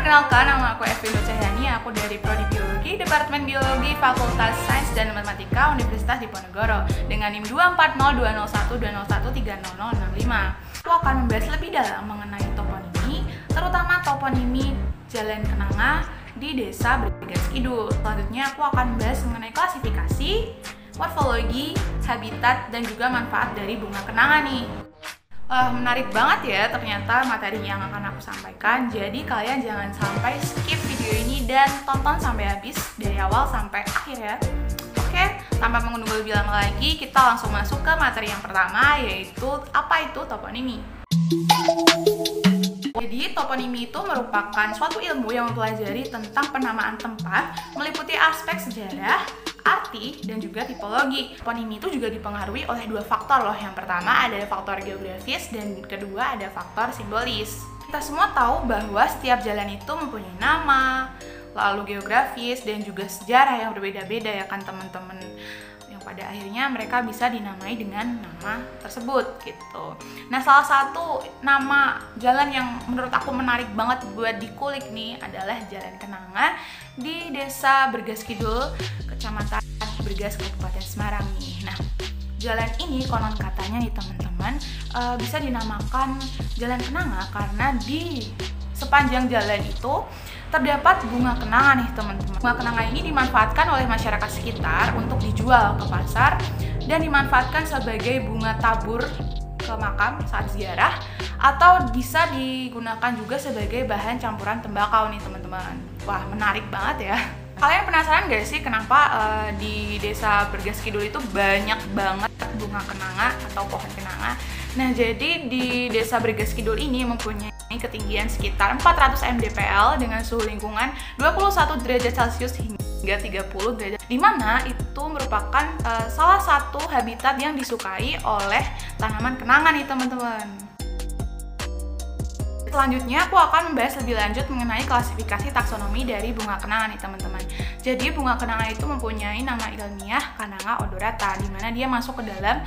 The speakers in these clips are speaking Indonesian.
perkenalkan, nama aku Evi Cahyani, aku dari Prodi Biologi, Departemen Biologi, Fakultas Sains dan Matematika Universitas Diponegoro dengan NIM 240201201300065. Aku akan membahas lebih dalam mengenai toponimi, terutama toponimi Jalan Kenanga di Desa Bergas Kidul. Selanjutnya aku akan membahas mengenai klasifikasi, morfologi, habitat, dan juga manfaat dari bunga kenanga nih. Menarik banget ya ternyata materi yang akan aku sampaikan. Jadi kalian jangan sampai skip video ini dan tonton sampai habis dari awal sampai akhir ya. Oke, tanpa menunggu lebih lama lagi, kita langsung masuk ke materi yang pertama, yaitu apa itu toponimi. Jadi toponimi itu merupakan suatu ilmu yang mempelajari tentang penamaan tempat, meliputi aspek sejarah, arti, dan juga tipologi. Toponimi itu juga dipengaruhi oleh dua faktor loh. Yang pertama ada faktor geografis dan kedua ada faktor simbolis. Kita semua tahu bahwa setiap jalan itu mempunyai nama, lalu geografis, dan juga sejarah yang berbeda-beda ya kan teman-teman. Yang pada akhirnya mereka bisa dinamai dengan nama tersebut gitu. Nah, salah satu nama jalan yang menurut aku menarik banget buat dikulik nih adalah Jalan Kenanga di Desa Bergas Kidul, Kecamatan Bergas, Kabupaten Semarang nih. Nah, jalan ini konon katanya nih teman-teman bisa dinamakan Jalan Kenanga karena di sepanjang jalan itu terdapat bunga kenanga nih teman-teman. Bunga kenanga ini dimanfaatkan oleh masyarakat sekitar untuk dijual ke pasar dan dimanfaatkan sebagai bunga tabur ke makam saat ziarah, atau bisa digunakan juga sebagai bahan campuran tembakau nih teman-teman. Wah, menarik banget ya. Kalian penasaran gak sih kenapa di Desa Bergas Kidul itu banyak banget bunga kenanga atau pohon kenanga? Nah, jadi di Desa Bergas Kidul ini mempunyai ketinggian sekitar 400 mdpl dengan suhu lingkungan 21 derajat Celcius hingga 30 derajat, di mana itu merupakan salah satu habitat yang disukai oleh tanaman kenanga nih teman-teman. Selanjutnya aku akan membahas lebih lanjut mengenai klasifikasi taksonomi dari bunga kenanga nih teman-teman. Jadi bunga kenanga itu mempunyai nama ilmiah Cananga odorata, di mana dia masuk ke dalam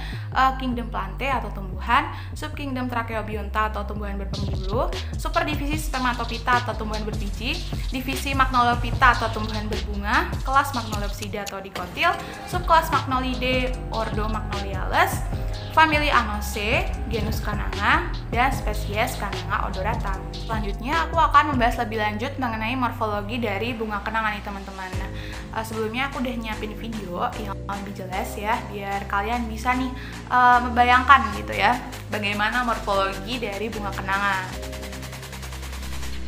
kingdom Plantae atau tumbuhan, subkingdom Tracheobionta atau tumbuhan berpembuluh, superdivisi Spermatophyta atau tumbuhan berbiji, divisi Magnolophyta atau tumbuhan berbunga, kelas Magnoliopsida atau dikotil, subkelas Magnolidae ordo Magnoliales, famili Anosae, genus Cananga, dan spesies Cananga odorata. Selanjutnya aku akan membahas lebih lanjut mengenai morfologi dari bunga kenanga nih teman-teman. Nah, sebelumnya aku udah nyiapin video yang lebih jelas ya, biar kalian bisa nih membayangkan gitu ya bagaimana morfologi dari bunga kenanga.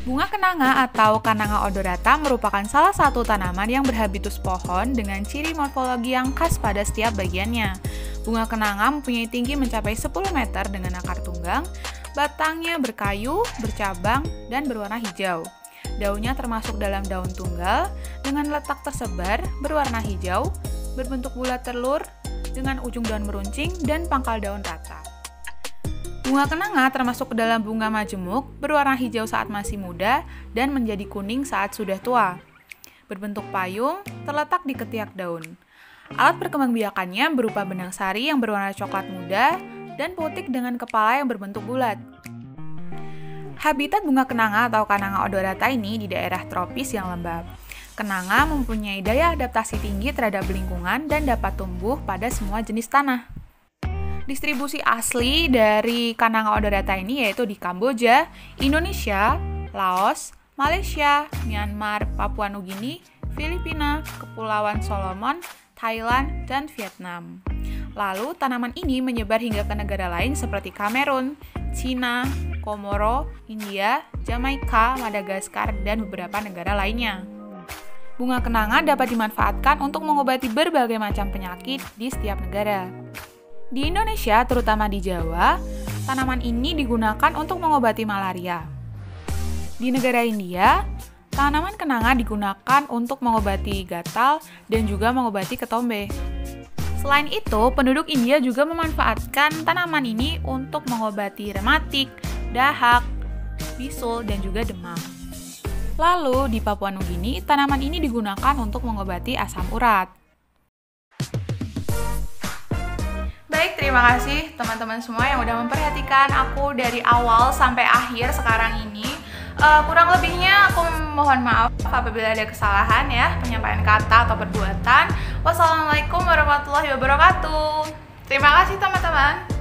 Bunga kenanga atau Cananga odorata merupakan salah satu tanaman yang berhabitus pohon dengan ciri morfologi yang khas pada setiap bagiannya. Bunga kenanga mempunyai tinggi mencapai 10 meter dengan akar tunggang, batangnya berkayu, bercabang, dan berwarna hijau. Daunnya termasuk dalam daun tunggal dengan letak tersebar, berwarna hijau, berbentuk bulat telur, dengan ujung daun meruncing dan pangkal daun rata. Bunga kenanga termasuk ke dalam bunga majemuk, berwarna hijau saat masih muda dan menjadi kuning saat sudah tua. Berbentuk payung, terletak di ketiak daun. Alat perkembangbiakannya berupa benang sari yang berwarna coklat muda dan putik dengan kepala yang berbentuk bulat. Habitat bunga kenanga atau Cananga odorata ini di daerah tropis yang lembab. Kenanga mempunyai daya adaptasi tinggi terhadap lingkungan dan dapat tumbuh pada semua jenis tanah. Distribusi asli dari Cananga odorata ini yaitu di Kamboja, Indonesia, Laos, Malaysia, Myanmar, Papua Nugini, Filipina, Kepulauan Solomon, Thailand, dan Vietnam. Lalu, tanaman ini menyebar hingga ke negara lain seperti Kamerun, Cina, Komoro, India, Jamaika, Madagaskar, dan beberapa negara lainnya. Bunga kenanga dapat dimanfaatkan untuk mengobati berbagai macam penyakit di setiap negara. Di Indonesia, terutama di Jawa, tanaman ini digunakan untuk mengobati malaria. Di negara India, tanaman kenanga digunakan untuk mengobati gatal dan juga mengobati ketombe. Selain itu, penduduk India juga memanfaatkan tanaman ini untuk mengobati rematik, dahak, bisul, dan juga demam. Lalu, di Papua Nugini, tanaman ini digunakan untuk mengobati asam urat. Baik, terima kasih teman-teman semua yang udah memperhatikan aku dari awal sampai akhir sekarang ini. Kurang lebihnya aku mohon maaf apabila ada kesalahan ya, penyampaian kata atau perbuatan. Wassalamualaikum warahmatullahi wabarakatuh. Terima kasih teman-teman.